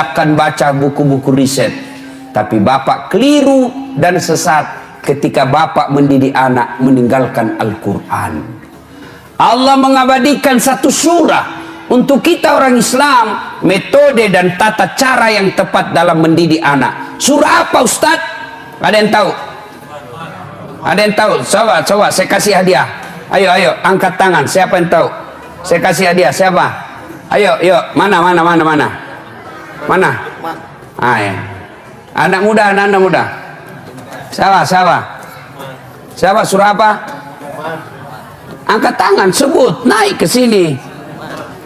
akan baca buku-buku riset. Tapi Bapak keliru dan sesat ketika Bapak mendidik anak meninggalkan Al-Quran. Allah mengabadikan satu surah untuk kita orang Islam, metode dan tata cara yang tepat dalam mendidik anak. Surah apa Ustadz? Ada yang tahu? Ada yang tahu? Coba saya kasih hadiah. Ayo angkat tangan. Siapa yang tahu? Saya kasih hadiah. Siapa? Ayo mana? Ya. Anak muda. Siapa? Surah apa? Angkat tangan, sebut, naik ke sini.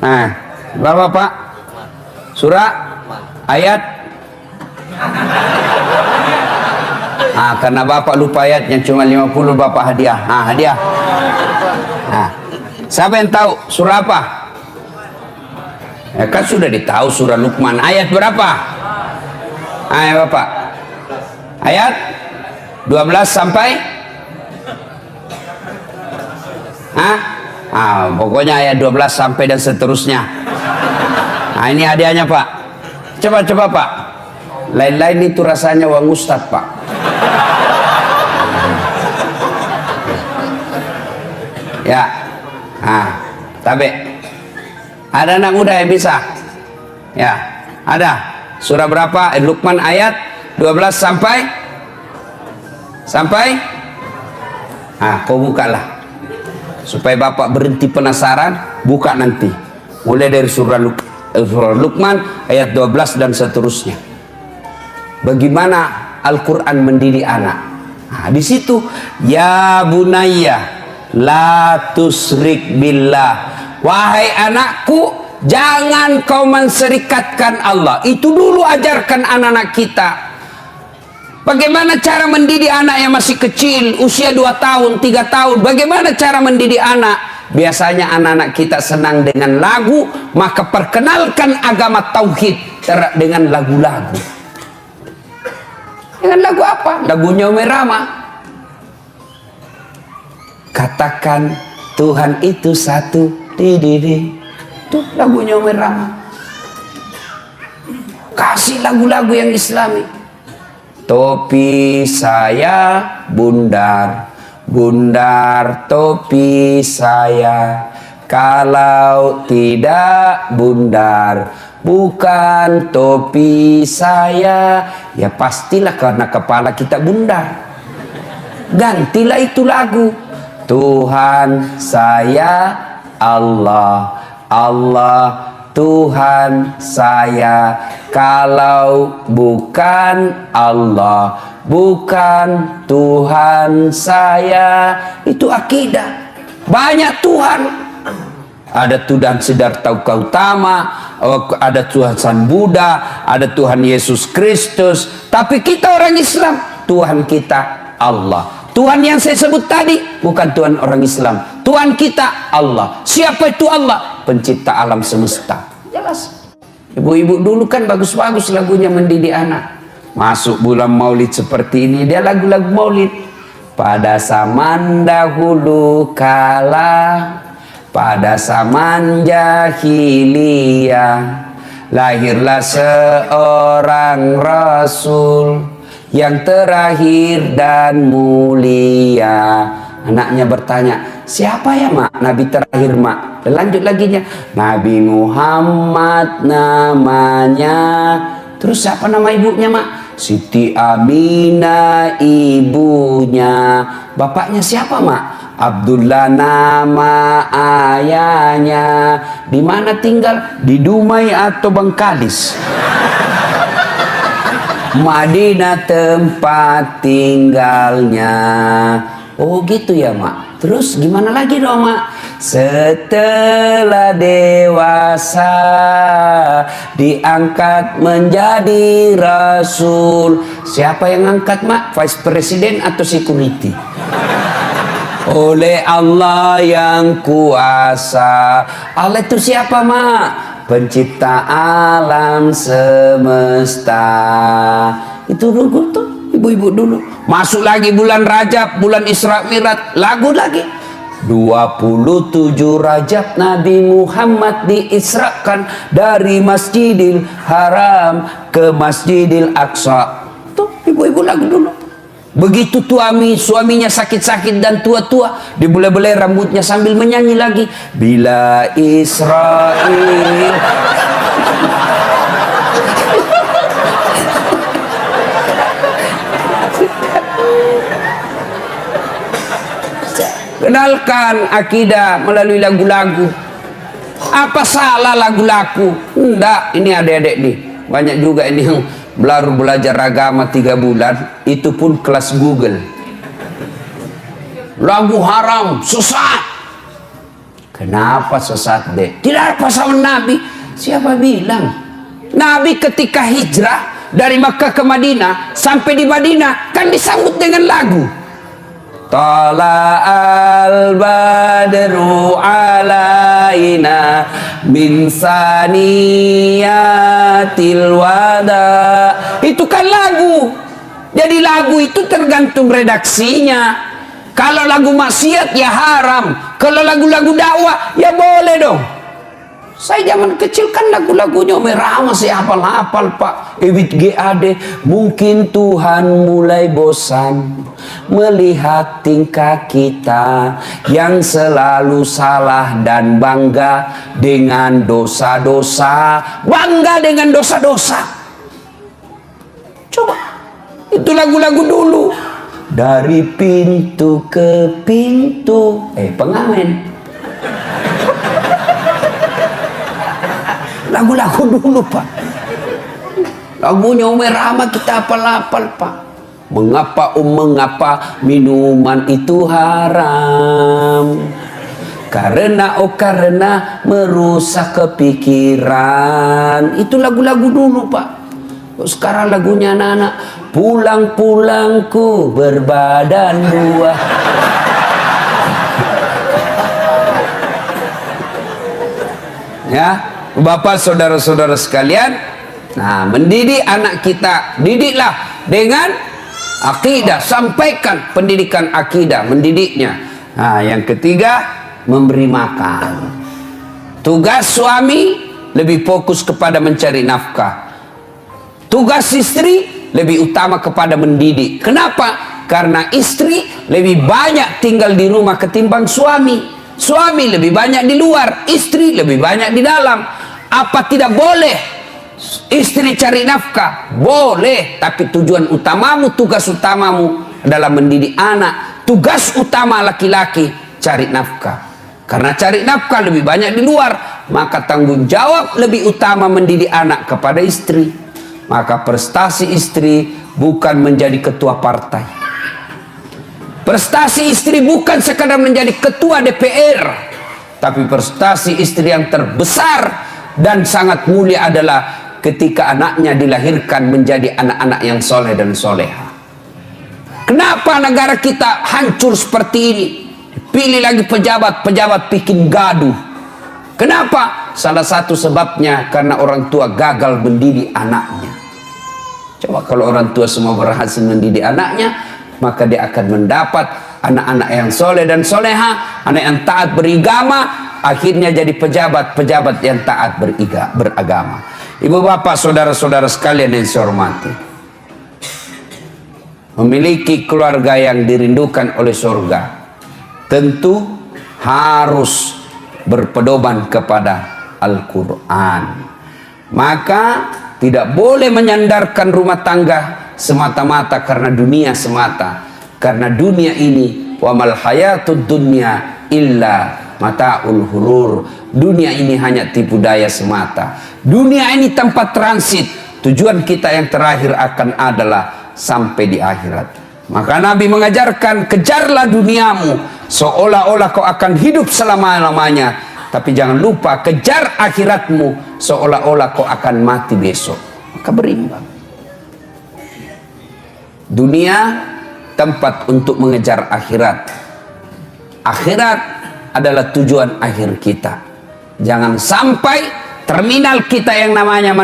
Nah, berapa Pak? Surah ayat. Karena Bapak lupa ayatnya cuma 50, Bapak hadiah. Hadiah. Siapa yang tahu surah apa? Ya kan sudah ditahu, surah Luqman. Ayat berapa? Ayo Bapak. Ayat 12 sampai pokoknya ayat 12 sampai dan seterusnya. Ini hadiahnya Pak. Coba Pak. Lain-lain itu rasanya uang Ustadz Pak. Ya. Tapi ada anak muda yang bisa? Ya, ada. Surah berapa? Luqman ayat 12 sampai? Kau bukalah. Supaya Bapak berhenti penasaran, buka nanti. Mulai dari surah Luqman ayat 12 dan seterusnya. Bagaimana Al-Quran mendidik anak? Di situ, ya bunayya la tusrik billah. Wahai anakku, jangan kau menserikatkan Allah. Itu dulu ajarkan anak-anak kita. Bagaimana cara mendidik anak yang masih kecil, usia 2 tahun, 3 tahun? Bagaimana cara mendidik anak? Biasanya anak-anak kita senang dengan lagu, maka perkenalkan agama tauhid dengan lagu-lagu. Dengan lagu apa? Lagunya Umi Rama. Katakan Tuhan itu satu, itu lagunya Umi Rama. Kasih lagu-lagu yang Islami. Topi saya bundar, bundar topi saya. Kalau tidak bundar, bukan topi saya. Ya pastilah karena kepala kita bundar. Gantilah itu lagu. Tuhan saya Allah, Allah Tuhan saya. Kalau bukan Allah, bukan Tuhan saya. Itu akidah. Banyak Tuhan. Ada Tuhan Siddhartha Gautama, ada Tuhan San Buddha, ada Tuhan Yesus Kristus. Tapi kita orang Islam, Tuhan kita Allah. Tuhan yang saya sebut tadi bukan Tuhan orang Islam. Tuhan kita Allah. Siapa itu Allah? Pencipta alam semesta. Jelas. Ibu-ibu dulu kan bagus-bagus lagunya mendidik anak. Masuk bulan Maulid seperti ini, dia lagu-lagu Maulid. Pada zaman dahulu kala, pada zaman jahiliyah, lahirlah seorang Rasul yang terakhir dan mulia. Anaknya bertanya, siapa ya mak? Nabi terakhir mak. Lanjut laginya, Nabi Muhammad namanya. Terus siapa nama ibunya mak? Siti Aminah ibunya. Bapaknya siapa mak? Abdullah nama ayahnya. Di mana tinggal? Di Dumai atau Bengkalis? Madinah tempat tinggalnya. Oh gitu ya mak. Terus gimana lagi dong mak? Setelah dewasa diangkat menjadi rasul. Siapa yang angkat mak? Vice President atau security? Oleh Allah yang kuasa. Allah itu siapa mak? Pencipta alam semesta. Itu dulu tuh ibu-ibu dulu. Masuk lagi bulan Rajab, bulan Isra Mi'raj, lagu lagi. 27 Rajab Nabi Muhammad diisrakan dari Masjidil Haram ke Masjidil Aqsa. Tuh ibu-ibu lagu dulu. Begitu suaminya sakit-sakit dan tua-tua, dibelai-belai rambutnya sambil menyanyi lagi, bila Israel. Kenalkan akidah melalui lagu-lagu. Apa salah lagu-lagu? Enggak, ini adik-adik nih. Banyak juga ini yang baru belajar agama 3 bulan, itu pun kelas Google. Lagu haram, sesat. Kenapa sesat, Dek? Tidak ada pasangan Nabi. Siapa bilang? Nabi ketika hijrah dari Makkah ke Madinah, sampai di Madinah kan disambut dengan lagu. Tala al-badru alaina min saniyatil wada. Itu kan lagu. Jadi lagu itu tergantung redaksinya. Kalau lagu maksiat ya haram, kalau lagu-lagu dakwah ya boleh dong. Saya zaman kecil kan lagu-lagunya merah masih hafal-hafal Pak. Ewit GAD. Mungkin Tuhan mulai bosan melihat tingkah kita yang selalu salah dan bangga dengan dosa-dosa. Bangga dengan dosa-dosa. Coba. Itu lagu-lagu dulu. Dari pintu ke pintu. Pengamen. Lagu-lagu dulu Pak. Lagunya Umar Ahmad kita hafal-hafal Pak. Mengapa minuman itu haram? Karena merusak kepikiran. Itu lagu-lagu dulu Pak. Sekarang lagunya anak-anak. Pulang-pulangku berbadan dua. Ya, Bapak saudara-saudara sekalian, nah mendidik anak kita, didiklah dengan akidah, sampaikan pendidikan akidah, mendidiknya. Nah, yang ketiga, memberi makan. Tugas suami lebih fokus kepada mencari nafkah. Tugas istri lebih utama kepada mendidik. Kenapa? Karena istri lebih banyak tinggal di rumah ketimbang suami. Suami lebih banyak di luar, istri lebih banyak di dalam. Apa tidak boleh istri cari nafkah? Boleh, tapi tujuan utamamu, tugas utamamu adalah mendidik anak. Tugas utama laki-laki cari nafkah. Karena cari nafkah lebih banyak di luar, maka tanggung jawab lebih utama mendidik anak kepada istri. Maka prestasi istri bukan menjadi ketua partai. Prestasi istri bukan sekadar menjadi ketua DPR, tapi prestasi istri yang terbesar dan sangat mulia adalah ketika anaknya dilahirkan menjadi anak-anak yang soleh dan soleha. Kenapa negara kita hancur seperti ini? Pilih lagi pejabat bikin gaduh. Kenapa? Salah satu sebabnya karena orang tua gagal mendidik anaknya. Coba kalau orang tua semua berhasil mendidik anaknya, maka dia akan mendapat anak-anak yang soleh dan soleha, anak yang taat beragama, akhirnya jadi pejabat yang taat beragama. Ibu bapak saudara-saudara sekalian yang saya hormati, memiliki keluarga yang dirindukan oleh surga tentu harus berpedoman kepada Al-Quran. Maka tidak boleh menyandarkan rumah tangga semata-mata karena dunia semata. Karena dunia ini, wa mal hayatud dunya illa mata'ul hurur. Dunia ini hanya tipu daya semata. Dunia ini tempat transit. Tujuan kita yang terakhir akan adalah sampai di akhirat. Maka Nabi mengajarkan, kejarlah duniamu seolah-olah kau akan hidup selama-lamanya. Tapi jangan lupa kejar akhiratmu seolah-olah kau akan mati besok. Maka berimbang. Dunia tempat untuk mengejar akhirat. Akhirat adalah tujuan akhir kita. Jangan sampai terminal kita yang namanya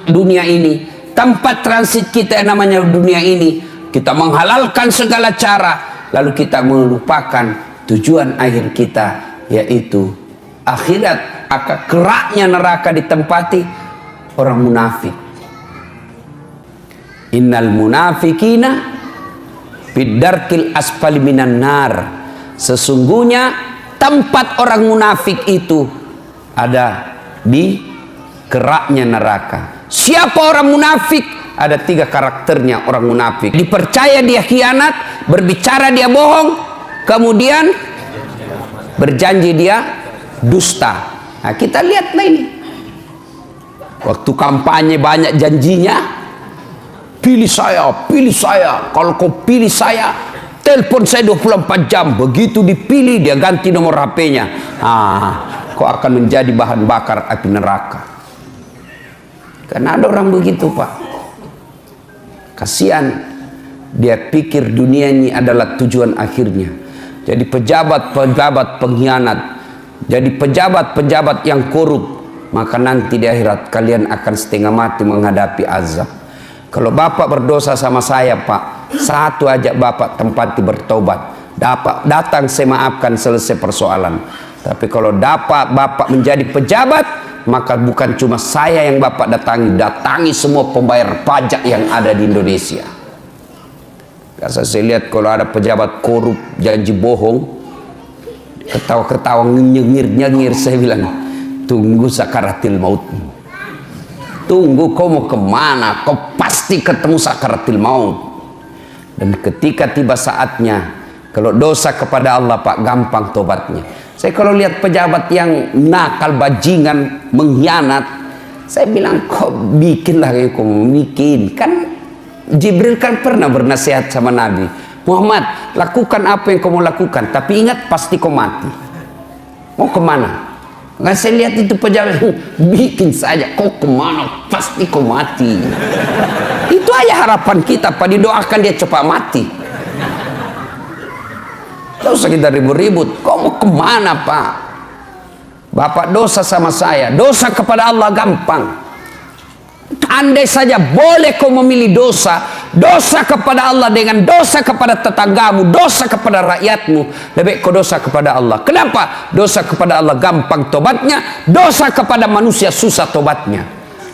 dunia ini, tempat transit kita yang namanya dunia ini, kita menghalalkan segala cara, lalu kita melupakan tujuan akhir kita yaitu akhirat, akan keraknya neraka ditempati orang munafik. Innal munafikina fid-darkil asfali minan nar. Sesungguhnya tempat orang munafik itu ada di keraknya neraka. Siapa orang munafik? Ada 3 karakternya orang munafik. Dipercaya dia khianat, berbicara dia bohong, kemudian berjanji dia dusta. Nah, kita lihatlah ini. Waktu kampanye banyak janjinya, pilih saya, kalau kau pilih saya, telepon saya 24 jam. Begitu dipilih, dia ganti nomor HP-nya. Kau akan menjadi bahan bakar api neraka. Karena ada orang begitu, Pak. Kasihan, dia pikir dunia ini adalah tujuan akhirnya. Jadi pejabat-pejabat pengkhianat, jadi pejabat-pejabat yang korup, maka nanti di akhirat kalian akan setengah mati menghadapi azab. Kalau Bapak berdosa sama saya, Pak, satu aja Bapak tempati bertobat, datang saya maafkan, selesai persoalan. Tapi kalau Bapak menjadi pejabat, maka bukan cuma saya yang Bapak datangi semua pembayar pajak yang ada di Indonesia. Saya lihat kalau ada pejabat korup, janji bohong, ketawa-ketawa, nyengir-nyengir, saya bilang, tunggu sakaratil maut. Tunggu, kau mau kemana? Kau pasti ketemu sakaratil maut. Dan ketika tiba saatnya, kalau dosa kepada Allah, Pak, gampang tobatnya. Saya kalau lihat pejabat yang nakal, bajingan, mengkhianat, saya bilang, kok bikinlah yang kau bikin. Kan Jibril kan pernah bernasihat sama Nabi, Muhammad, lakukan apa yang kau mau lakukan, tapi ingat pasti kau mati. Mau kemana? Nggak, saya lihat itu pejabat, bikin saja, kau kemana, pasti kau mati. Itu aja harapan kita, Pak, didoakan dia cepat mati. Tidak usah kita ribut-ribut. Kau mau kemana, Pak? Bapak dosa sama saya, dosa kepada Allah gampang. Andai saja boleh kau memilih dosa kepada Allah dengan dosa kepada tetanggamu, dosa kepada rakyatmu, lebih kau dosa kepada Allah. Kenapa? Dosa kepada Allah gampang tobatnya, dosa kepada manusia susah tobatnya.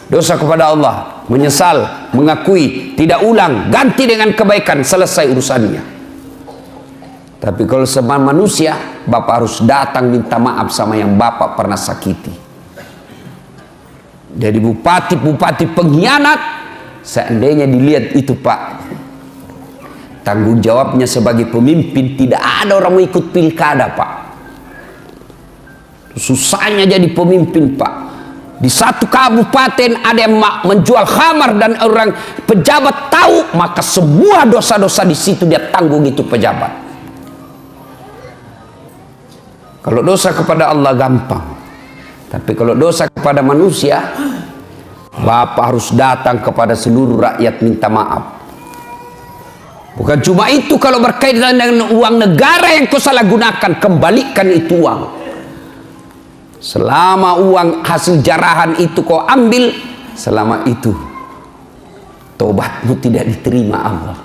Dosa kepada Allah, menyesal, mengakui, tidak ulang, ganti dengan kebaikan, selesai urusannya. Tapi kalau sama manusia, Bapak harus datang minta maaf sama yang Bapak pernah sakiti. Jadi bupati-bupati pengkhianat, seandainya dilihat itu, Pak, tanggung jawabnya sebagai pemimpin, tidak ada orang mau ikut pilkada, Pak. Susahnya jadi pemimpin, Pak. Di satu kabupaten ada yang menjual khamar dan orang pejabat tahu, maka semua dosa-dosa di situ dia tanggung itu pejabat. Kalau dosa kepada Allah gampang, tapi kalau dosa kepada manusia, Bapak harus datang kepada seluruh rakyat minta maaf. Bukan cuma itu, kalau berkaitan dengan uang negara yang kau salah gunakan, kembalikan itu uang. Selama uang hasil jarahan itu kau ambil, selama itu tobatmu tidak diterima Allah.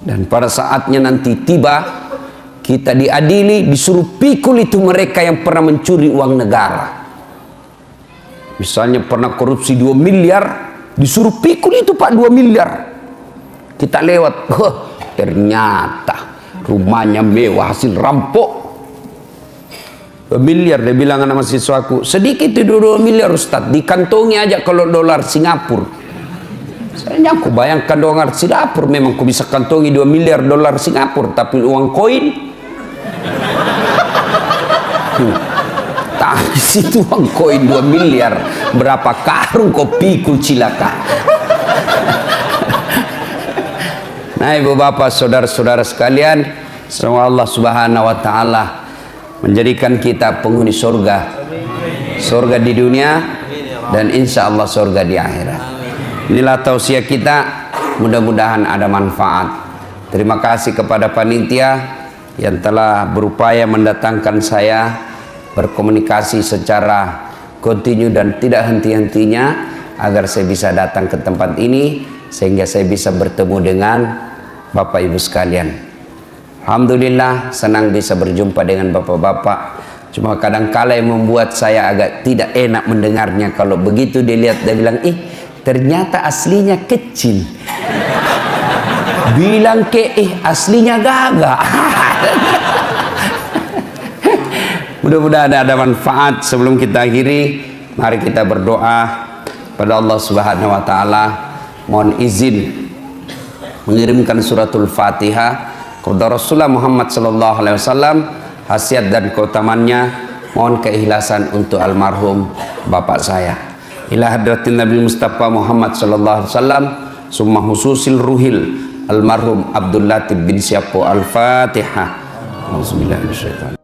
Dan pada saatnya nanti tiba, kita diadili, disuruh pikul itu mereka yang pernah mencuri uang negara. Misalnya pernah korupsi 2 miliar, disuruh pikul itu, Pak, 2 miliar. Kita lewat, ternyata rumahnya mewah, hasil rampok. 2 miliar, dia bilang sama siswaku, sedikit itu 2 miliar Ustaz, dikantongi aja kalau dolar Singapura. Saya aku bayangkan dolar Singapura, memang aku bisa kantongi 2 miliar dolar Singapura, tapi uang koin, tapi situ uang koin 2 miliar, berapa karung kau pikul cilaka. Nah, ibu bapak, saudara-saudara sekalian, semoga Allah Subhanahu wa taala menjadikan kita penghuni surga, surga di dunia dan insya Allah surga di akhirat. Inilah tausiah kita, mudah-mudahan ada manfaat. Terima kasih kepada panitia yang telah berupaya mendatangkan saya berkomunikasi secara kontinu dan tidak henti-hentinya agar saya bisa datang ke tempat ini sehingga saya bisa bertemu dengan Bapak Ibu sekalian. Alhamdulillah senang bisa berjumpa dengan bapak-bapak. Cuma kadang-kala yang membuat saya agak tidak enak mendengarnya. Kalau begitu dilihat, dia bilang, ternyata aslinya kecil. Bilang aslinya gagah. Mudah-mudahan ada manfaat. Sebelum kita akhiri, mari kita berdoa pada Allah Subhanahu wa taala. Mohon izin mengirimkan suratul Fatihah kepada Rasulullah Muhammad sallallahu alaihi wasallam, khasiat dan keutamannya. Mohon keikhlasan untuk almarhum bapak saya. Ila hadratin Nabi Mustafa Muhammad sallallahu alaihi wasallam, summa hususil ruhil almarhum Abdul Latif bin Syapo. Al-Fatihah. Auzubillahi minasyaitonir